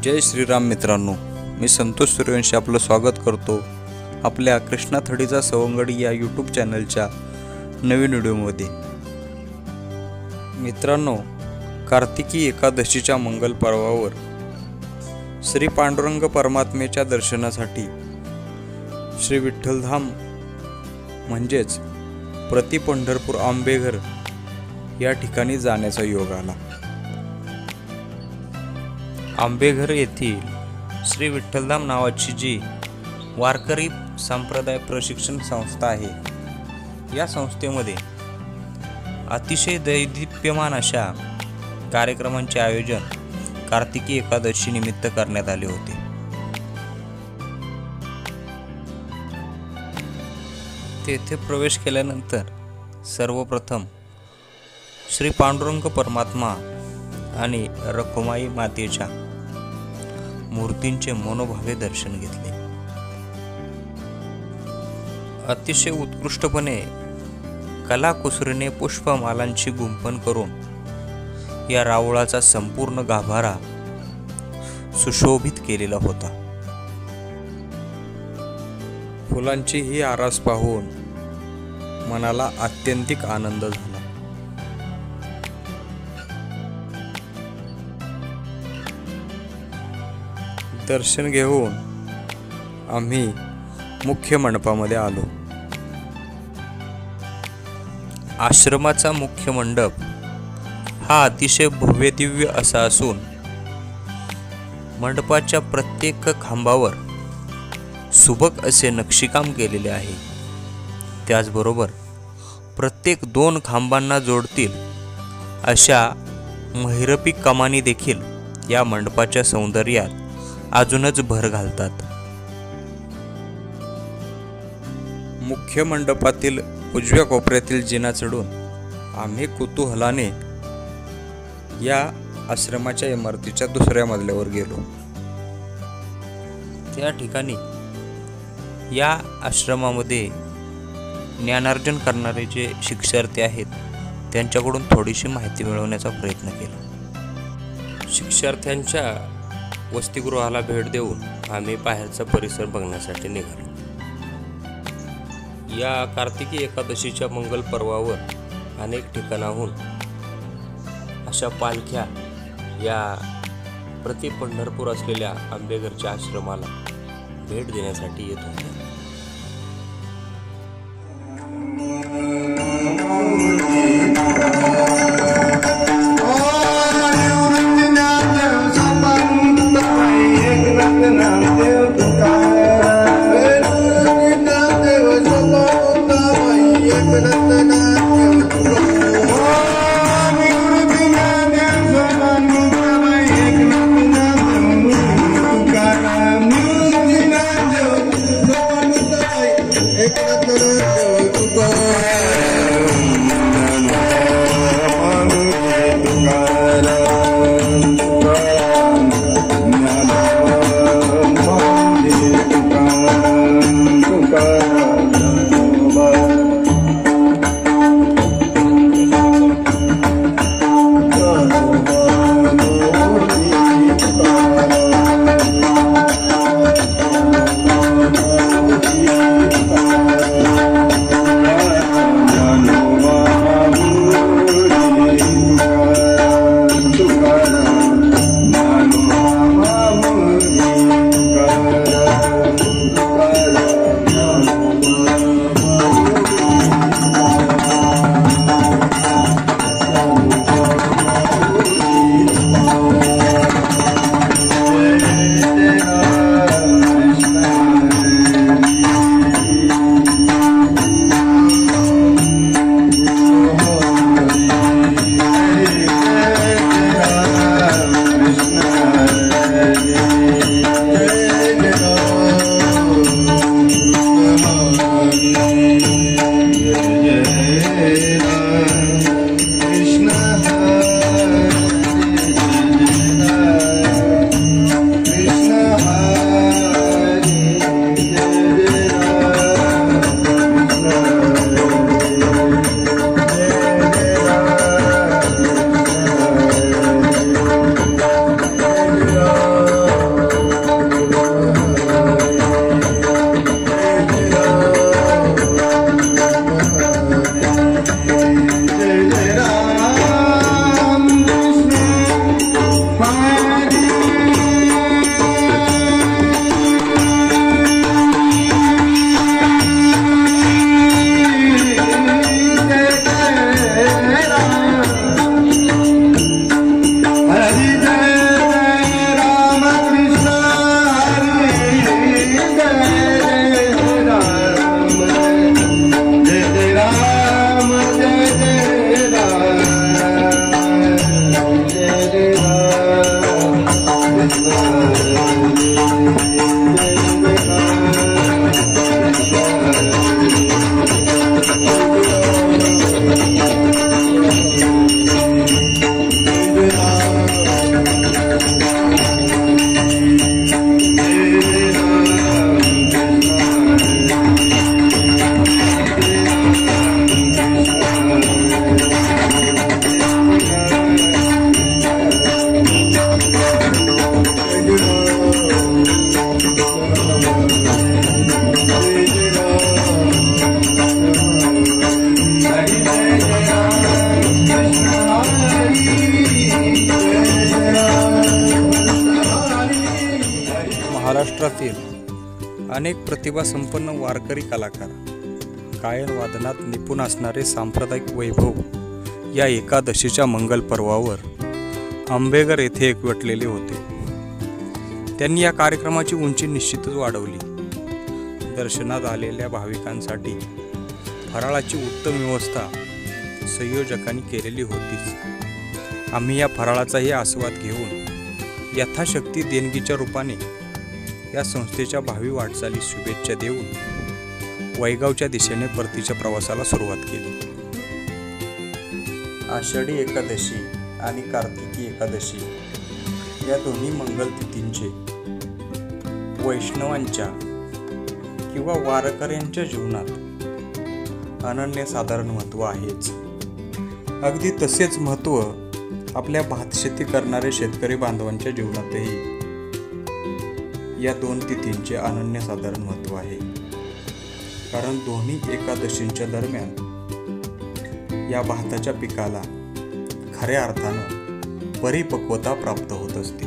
जय श्रीराम मित्रांनो, मी संतोष सूर्यवंशी आपलं स्वागत करतो आपल्या कृष्णा थडीचा सवंगडी या यूट्यूब चॅनलच्या नवीन व्हिडिओमध्ये। मित्रांनो, कार्तिकी एकादशीच्या मंगल पर्वावर श्री पांडुरंग परमात्मेच्या दर्शनासाठी श्री विठ्ठलधाम म्हणजेच प्रति पंढरपूर आंबेघर या ठिकाणी जाण्याचा योग आला। आंबेघर येथील श्री विठ्ठलधाम नावाची जी वारकरी संप्रदाय प्रशिक्षण संस्था आहे, या संस्थेमध्ये अतिशय दैदिप्यमान अशा कार्यक्रमांचे आयोजन कार्तिकी एकादशी निमित्त करण्यात आले होते। तेथे प्रवेश केल्यानंतर सर्वप्रथम श्री पांडुरंग परमात्मा आणि रखुमाई मातेच्या मूर्तींचे मनोभावे दर्शन घेतले। अतिशय उत्कृष्टपणे कलाकुसरीने पुष्पमालांची गुंफण करून या रावळाचा संपूर्ण गाभारा सुशोभित केलेला होता। फुलांची ही आरास पाहून मनाला आत्यंतिक आनंद झाला। दर्शन घेऊन आम्ही मुख्य मंडपामध्ये आलो। आश्रमाचा मुख्य मंडप हा अतिशय भव्य दिव्य असा असून मंडपाच्या प्रत्येक खांबावर सुबक असे नक्षीकाम केलेले आहे। त्याचबरोबर प्रत्येक 2 खांबांना जोडतील अशा महिरपी कमानी देखील या मंडपाच्या सौंदर्यात अजूनच भर घालतात। मुख्य मंडपातील उजव्या कोपऱ्यातील जिना चढून आम्ही कुतूहलाने या आश्रमाच्या इमारतीच्या दुसऱ्या मजल्यावर गेलो। त्या ठिकाणी या आश्रमामध्ये ज्ञानार्जन करणारे जे शिक्षार्थी आहेत त्यांच्याकडून थोडीशी माहिती मिळवण्याचा प्रयत्न केला। शिक्षार्थ्यांच्या वसतिगृहाला भेट देऊन आम्ही बाहेरचा परिसर बघण्यासाठी निघालो। या कार्तिकी एकादशीच्या मंगल पर्वावर अनेक ठिकाणाहून अशा पालख्या या प्रति पंढरपूर असलेल्या आंबेघरच्या आश्रमाला भेट देण्यासाठी येत होत्या। महाराष्ट्रातील अनेक प्रतिभासंपन्न वारकरी कलाकार, गायन वादनात निपुण असणारे सांप्रदायिक वैभव या एकादशीच्या मंगल पर्वावर आंबेघर येथे एकवटलेले होते. त्यांनी या कार्यक्रमाची उंची निश्चितच वाढवली. दर्शनात आलेल्या भाविकांसाठी फराळाची उत्तम व्यवस्था संयोजकांनी केलेली होतीच. आम्ही या फराळाचाही आस्वाद घेऊन यथाशक्ती देणगीच्या रूपाने या संस्थेच्या भावी वाटचालीस शुभेच्छा देऊन वैगावच्या दिशेने परतीच्या प्रवासाला सुरुवात केली. आषाढी एकादशी आणि कार्तिकी एकादशी या दोन्ही मंगल तिथींचे वैष्णवांच्या किंवा वारकऱ्यांच्या जीवनात अनन्यसाधारण महत्त्व आहेच. अगदी तसेच महत्त्व आपल्या भातशेती करणारे शेतकरी बांधवांच्या जीवनातही या दोन तिथींचे अनन्यसाधारण महत्त्व आहे. कारण दोन्ही एकादशींच्या दरम्यान या भाताच्या पिकाला खऱ्या अर्थानं परिपक्वता प्राप्त होत असते.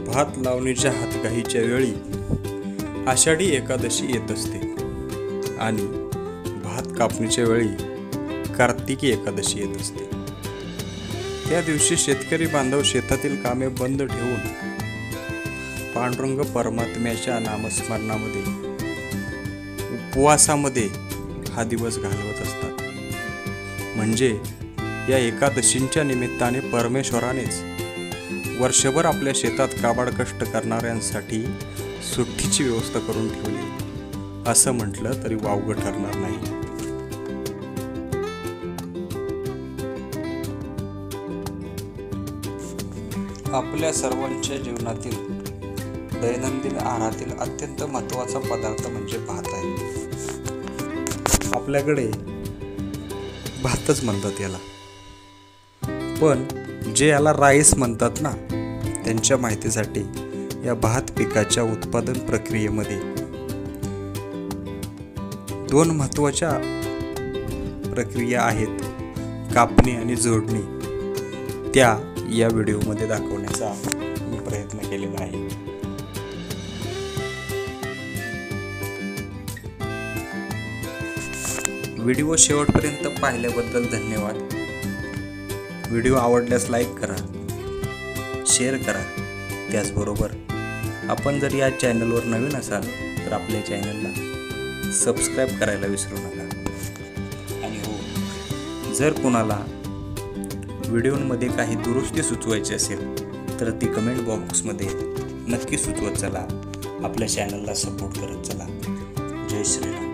भात लावणीच्या हातघाईच्या वेळी आषाढी एकादशी येत असते आणि भात कापणीच्या वेळी कार्तिकी एकादशी येत असते. त्या दिवशी शेतकरी बांधव शेतातील कामे बंद ठेवून पांडुरंग परमात्म्याच्या नामस्मरणामध्ये उपवासामध्ये हा दिवस घालवत असतात. म्हणजे या एकादशींच्या निमित्ताने परमेश्वरानेच वर्षभर आपल्या शेतात काबाड कष्ट करणाऱ्यांसाठी सुट्टीची व्यवस्था करून ठेवली असं म्हटलं तरी वावगं ठरणार नाही. आपल्या सर्वांच्या जीवनातील दैनंदिन आहारातील अत्यंत महत्त्वाचा पदार्थ म्हणजे भात आहे. आपल्याकडे भातच म्हणतात याला, पण जे याला राईस म्हणतात ना, त्यांच्या माहितीसाठी या भात पिकाच्या उत्पादन प्रक्रियेमध्ये दोन महत्त्वाच्या प्रक्रिया आहेत, कापणी आणि जोडणी. त्या या व्हिडिओमध्ये दाखवण्याचा मी प्रयत्न केलेला आहे. व्हिडिओ शेवटपर्यंत पाहिल्याबद्दल धन्यवाद. व्हिडिओ आवडल्यास लाईक करा, शेअर करा. त्याचबरोबर आपण जर या चॅनलवर नवीन असाल तर आपल्या चॅनलला सबस्क्राईब करायला विसरू नका. आणि हो, जर कोणाला व्हिडिओमध्ये काही दुरुस्ती सुचवायची असेल तर ती कमेंट बॉक्समध्ये नक्की सुचवत चला. आपल्या चॅनलला सपोर्ट करत चला. जय श्रीराम.